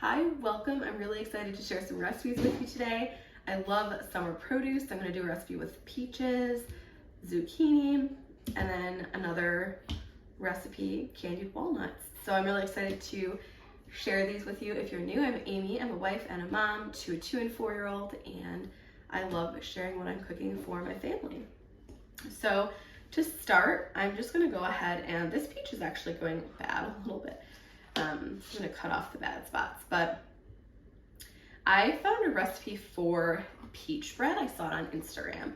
Hi, welcome. I'm really excited to share some recipes with you today. I love summer produce. I'm going to do a recipe with peaches, zucchini, and then another recipe, candied walnuts. So I'm really excited to share these with you. If you're new, I'm Amy. I'm a wife and a mom to a 2- and 4-year-old, and I love sharing what I'm cooking for my family. So to start, I'm just going to go ahead, and this peach is actually going bad a little bit. I'm going to cut off the bad spots, but I found a recipe for peach bread. I saw it on Instagram,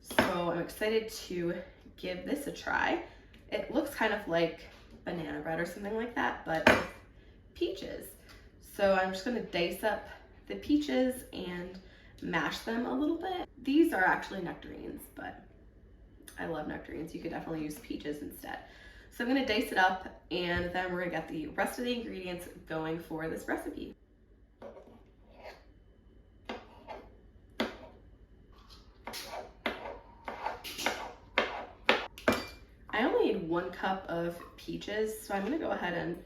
so I'm excited to give this a try. It looks kind of like banana bread or something like that, but with peaches. So I'm just going to dice up the peaches and mash them a little bit. These are actually nectarines, but I love nectarines. You could definitely use peaches instead. So I'm going to dice it up, and then we're going to get the rest of the ingredients going for this recipe. I only need 1 cup of peaches, so I'm going to go ahead and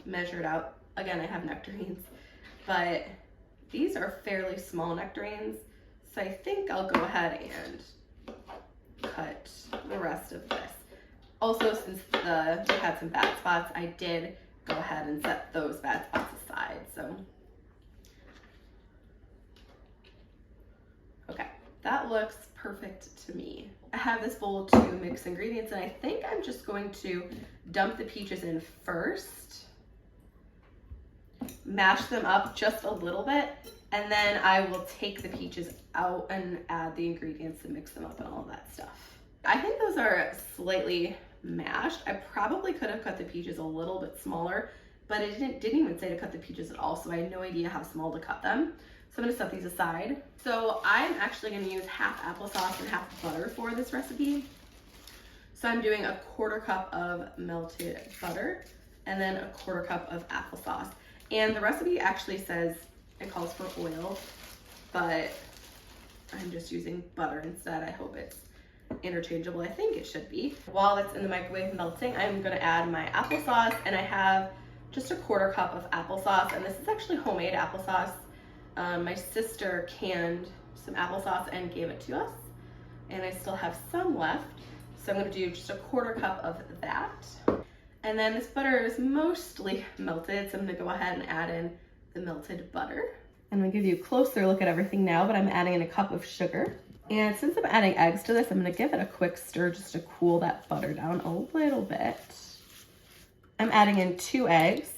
measure it out. Again, I have nectarines, but these are fairly small nectarines, so I think I'll go ahead and cut the rest of this. Also, since they had some bad spots, I did go ahead and set those bad spots aside. So, okay, that looks perfect to me. I have this bowl to mix ingredients, and I think I'm just going to dump the peaches in first, mash them up just a little bit, and then I will take the peaches out and add the ingredients and mix them up and all of that stuff. I think those are slightly mashed. I probably could have cut the peaches a little bit smaller, but it didn't even say to cut the peaches at all, so I had no idea how small to cut them. So I'm gonna set these aside. So I'm actually gonna use half applesauce and half butter for this recipe. So I'm doing a 1/4 cup of melted butter and then a 1/4 cup of applesauce. And the recipe actually says it calls for oil, but I'm just using butter instead. I hope it's interchangeable. I think it should be. While it's in the microwave melting, I'm going to add my applesauce, and I have just a 1/4 cup of applesauce, and this is actually homemade applesauce. My sister canned some applesauce and gave it to us, and I still have some left, so I'm going to do just a 1/4 cup of that. And then this butter is mostly melted, so I'm going to go ahead and add in the melted butter. I'm going to give you a closer look at everything now, but I'm adding in a cup of sugar. And since I'm adding eggs to this, I'm going to give it a quick stir just to cool that butter down a little bit. I'm adding in 2 eggs.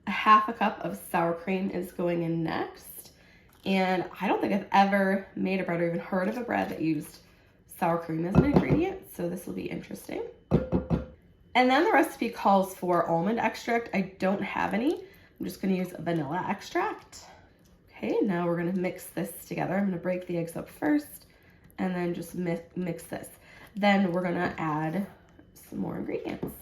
A 1/2 cup of sour cream is going in next. And I don't think I've ever made a bread or even heard of a bread that used sour cream as an ingredient, so this will be interesting. And then the recipe calls for almond extract. I don't have any. I'm just going to use vanilla extract. Okay, now we're gonna mix this together. I'm gonna break the eggs up first and then just mix this. Then we're gonna add some more ingredients.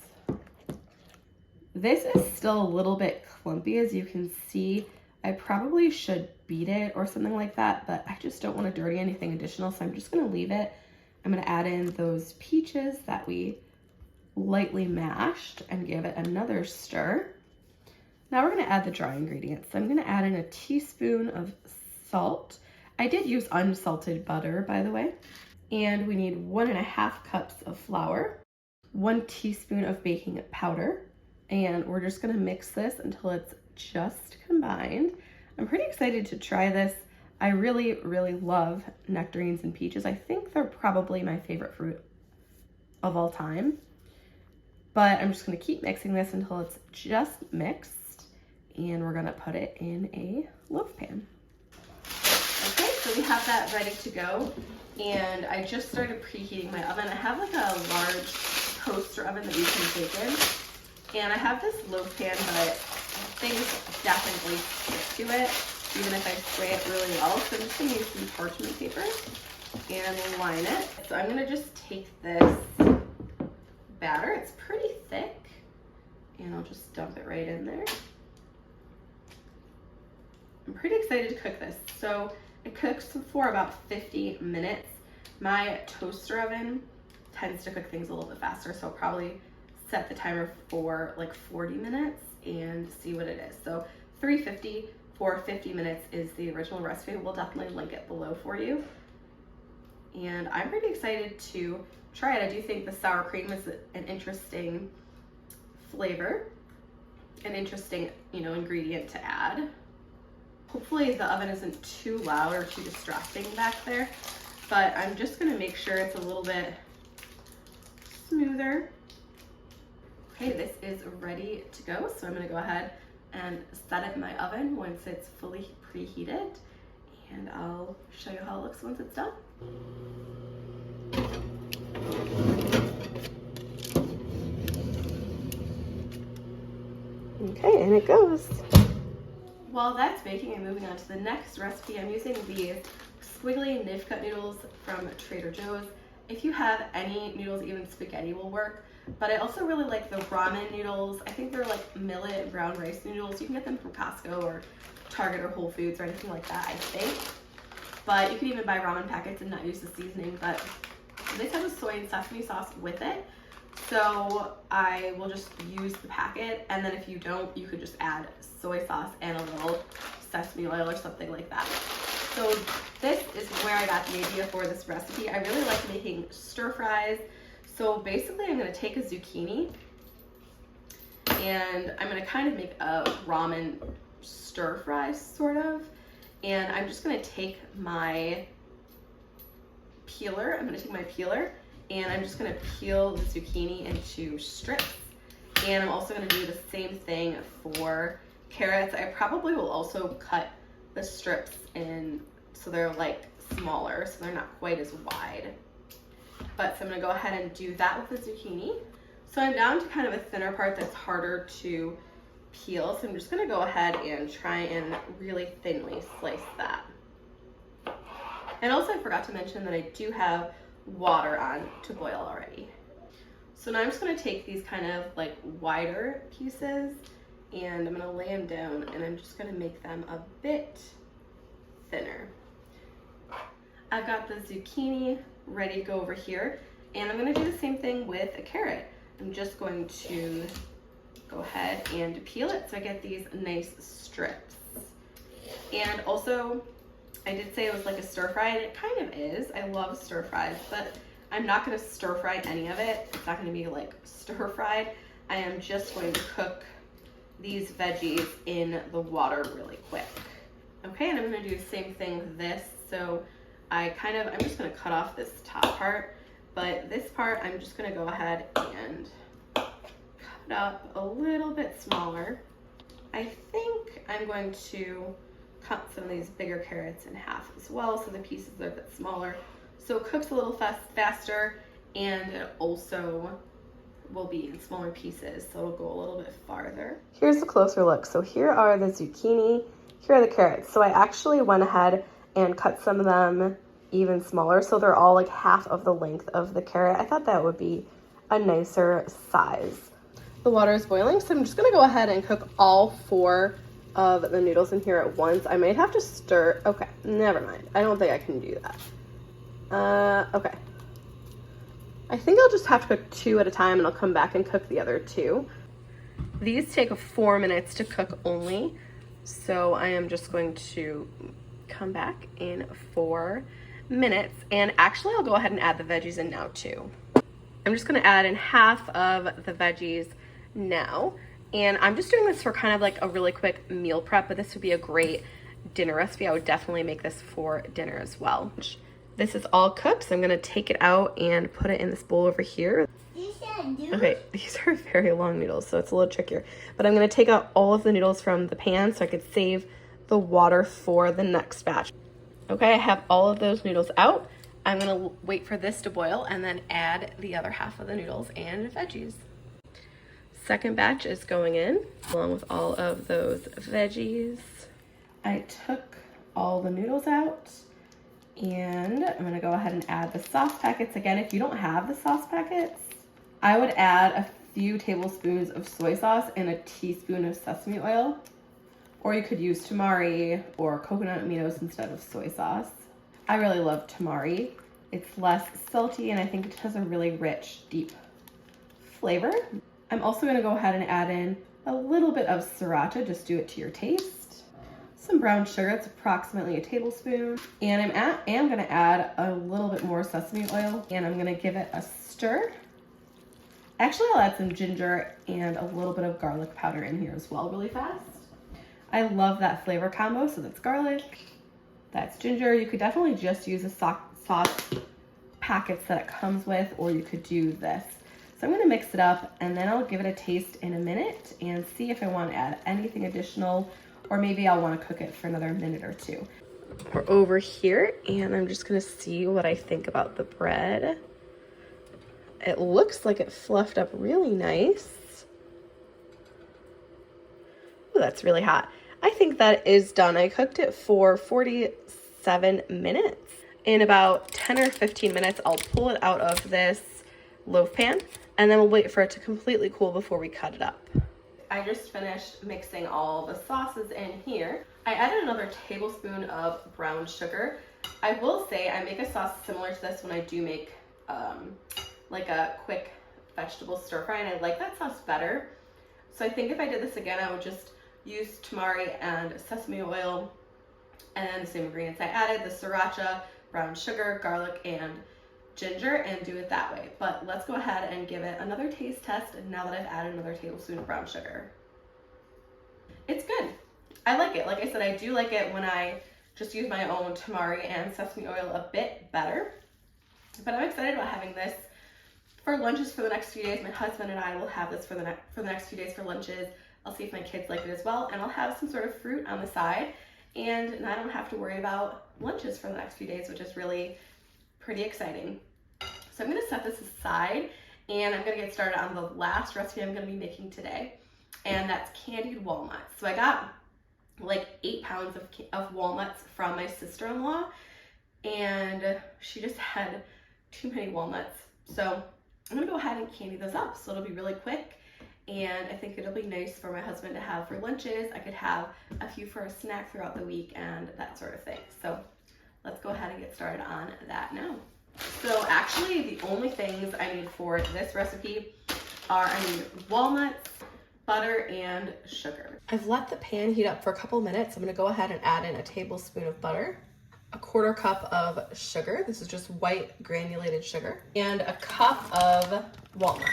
This is still a little bit clumpy, as you can see. I probably should beat it or something like that, but I just don't wanna dirty anything additional, so I'm just gonna leave it. I'm gonna add in those peaches that we lightly mashed and give it another stir. Now we're going to add the dry ingredients. So I'm going to add in a teaspoon of salt. I did use unsalted butter, by the way. And we need 1.5 cups of flour, 1 teaspoon of baking powder. And we're just going to mix this until it's just combined. I'm pretty excited to try this. I really, really love nectarines and peaches. I think they're probably my favorite fruit of all time. But I'm just going to keep mixing this until it's just mixed. And we're gonna put it in a loaf pan. Okay, so we have that ready to go. And I just started preheating my oven. I have like a large toaster oven that you can bake in. And I have this loaf pan, but things definitely stick to it, even if I spray it really well. So I'm just gonna use some parchment paper and line it. So I'm gonna just take this batter, it's pretty thick, and I'll just dump it right in there. I'm pretty excited to cook this. So it cooks for about 50 minutes. My toaster oven tends to cook things a little bit faster, so I'll probably set the timer for like 40 minutes. and see what it is. So 350 for 50 minutes is the original recipe. We'll definitely link it below for you. And I'm pretty excited to try it. I do think the sour cream is an interesting flavor, an interesting, ingredient to add. Hopefully the oven isn't too loud or too distracting back there, but I'm just gonna make sure it's a little bit smoother. Okay, this is ready to go. So I'm gonna go ahead and set it in my oven once it's fully preheated, and I'll show you how it looks once it's done. Okay, and it goes. While that's baking and moving on to the next recipe, I'm using these squiggly Kniff Cut noodles from Trader Joe's. If you have any noodles, even spaghetti will work. But I also really like the ramen noodles. I think they're like millet brown rice noodles. You can get them from Costco or Target or Whole Foods or anything like that, I think. But you can even buy ramen packets and not use the seasoning. But this has a soy and sesame sauce with it. So I will just use the packet, and then if you don't, you could just add soy sauce and a little sesame oil or something like that. So this is where I got the idea for this recipe. I really like making stir fries. So basically I'm gonna take a zucchini and I'm gonna kind of make a ramen stir fry sort of. And I'm just gonna take my peeler. And I'm just gonna peel the zucchini into strips. And I'm also gonna do the same thing for carrots. I probably will also cut the strips in so they're like smaller, so they're not quite as wide. But so I'm gonna go ahead and do that with the zucchini. So I'm down to kind of a thinner part that's harder to peel. So I'm just gonna go ahead and try and really thinly slice that. And also I forgot to mention that I do have water on to boil already. So now I'm just gonna take these kind of like wider pieces and I'm gonna lay them down and I'm just gonna make them a bit thinner. I've got the zucchini ready to go over here, and I'm gonna do the same thing with a carrot. I'm just going to go ahead and peel it so I get these nice strips. And also, I did say it was like a stir fry, and it kind of is. I love stir fries, but I'm not gonna stir fry any of it. It's not gonna be like stir fried. I am just going to cook these veggies in the water really quick. Okay, and I'm gonna do the same thing with this. So I'm just gonna cut off this top part, but this part I'm just gonna go ahead and cut it up a little bit smaller. I think I'm going to cut some of these bigger carrots in half as well, so the pieces are a bit smaller. So it cooks a little faster, and it also will be in smaller pieces, so it'll go a little bit farther. Here's a closer look. So here are the zucchini, here are the carrots. So I actually went ahead and cut some of them even smaller, so they're all like half of the length of the carrot. I thought that would be a nicer size. The water is boiling, so I'm just gonna go ahead and cook all 4 of the noodles in here at once. I might have to stir. Okay, never mind. I don't think I can do that. Okay. I think I'll just have to cook 2 at a time, and I'll come back and cook the other 2. These take 4 minutes to cook only, so I am just going to come back in 4 minutes, and actually I'll go ahead and add the veggies in now too. I'm just gonna add in half of the veggies now, and I'm just doing this for kind of like a really quick meal prep, but this would be a great dinner recipe. I would definitely make this for dinner as well. This is all cooked, so I'm gonna take it out and put it in this bowl over here. Okay, these are very long noodles, so it's a little trickier, but I'm gonna take out all of the noodles from the pan so I could save the water for the next batch. Okay, I have all of those noodles out. I'm gonna wait for this to boil and then add the other half of the noodles and veggies. Second batch is going in along with all of those veggies. I took all the noodles out, and I'm gonna go ahead and add the sauce packets. Again, if you don't have the sauce packets, I would add a few tablespoons of soy sauce and a teaspoon of sesame oil. Or you could use tamari or coconut aminos instead of soy sauce. I really love tamari. It's less salty, and I think it has a really rich, deep flavor. I'm also gonna go ahead and add in A little bit of sriracha, just do it to your taste. Some brown sugar, it's approximately a tablespoon. And I'm gonna add a little bit more sesame oil, and I'm gonna give it a stir. Actually, I'll add some ginger and a little bit of garlic powder in here as well really fast. I love that flavor combo, so that's garlic, that's ginger. You could definitely just use the sauce packets that it comes with, or you could do this. So I'm gonna mix it up, and then I'll give it a taste in a minute and see if I wanna add anything additional, or maybe I'll wanna cook it for another minute or two. We're over here, and I'm just gonna see what I think about the bread. It looks like it fluffed up really nice. Ooh, that's really hot. I think that is done. I cooked it for 47 minutes. In about 10 or 15 minutes, I'll pull it out of this loaf pan, and then we'll wait for it to completely cool before we cut it up. I just finished mixing all the sauces in here. I added another tablespoon of brown sugar. I will say I make a sauce similar to this when I do make like a quick vegetable stir fry, and I like that sauce better. So I think if I did this again, I would just use tamari and sesame oil and the same ingredients I added, the sriracha, brown sugar, garlic, and ginger, and do it that way. But let's go ahead and give it another taste test now that I've added another tablespoon of brown sugar. It's good. I like it. Like I said, I do like it when I just use my own tamari and sesame oil a bit better. But I'm excited about having this for lunches for the next few days. My husband and I will have this for the next few days for lunches. I'll see if my kids like it as well, and I'll have some sort of fruit on the side, and I don't have to worry about lunches for the next few days, which is really pretty exciting. So I'm gonna set this aside, and I'm gonna get started on the last recipe I'm gonna be making today, and that's candied walnuts. So I got like 8 pounds of walnuts from my sister-in-law, and she just had too many walnuts. So I'm gonna go ahead and candy those up, so it'll be really quick, and I think it'll be nice for my husband to have for lunches. I could have a few for a snack throughout the week and that sort of thing. So let's go ahead and get started on that now. So actually the only things I need for this recipe are, I need walnuts, butter, and sugar. I've let the pan heat up for a couple minutes. I'm gonna go ahead and add in a tablespoon of butter, a 1/4 cup of sugar, this is just white granulated sugar, and a cup of walnuts.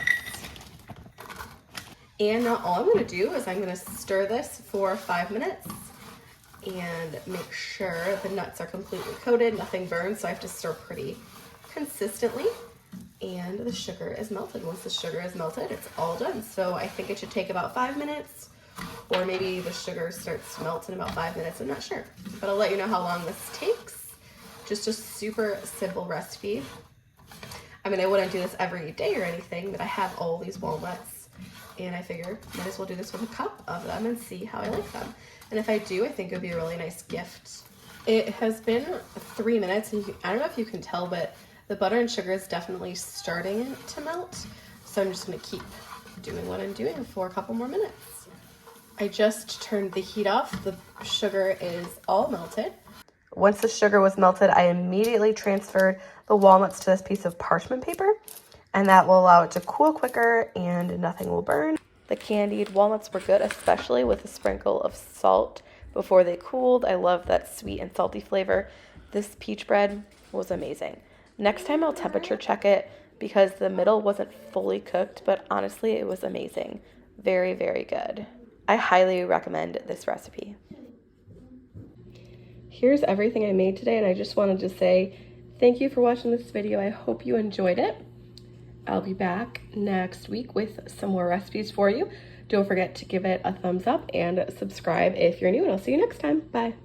And now all I'm gonna do is I'm gonna stir this for 5 minutes and make sure the nuts are completely coated, nothing burns, so I have to stir pretty consistently. And the sugar is melted. Once the sugar is melted, it's all done. So I think it should take about 5 minutes, or maybe the sugar starts to melt in about 5 minutes, I'm not sure. But I'll let you know how long this takes. Just a super simple recipe. I mean, I wouldn't do this every day or anything, but I have all these walnuts, and I figure might as well do this with a cup of them and see how I like them. And if I do, I think it would be a really nice gift. It has been 3 minutes, and I don't know if you can tell, but the butter and sugar is definitely starting to melt. So I'm just gonna keep doing what I'm doing for a couple more minutes. I just turned the heat off. The sugar is all melted. Once the sugar was melted, I immediately transferred the walnuts to this piece of parchment paper, and that will allow it to cool quicker and nothing will burn. The candied walnuts were good, especially with a sprinkle of salt before they cooled. I love that sweet and salty flavor. This peach bread was amazing. Next time I'll temperature check it because the middle wasn't fully cooked, but honestly, it was amazing. Very, very good. I highly recommend this recipe. Here's everything I made today, and I just wanted to say thank you for watching this video. I hope you enjoyed it. I'll be back next week with some more recipes for you. Don't forget to give it a thumbs up and subscribe if you're new, and I'll see you next time. Bye.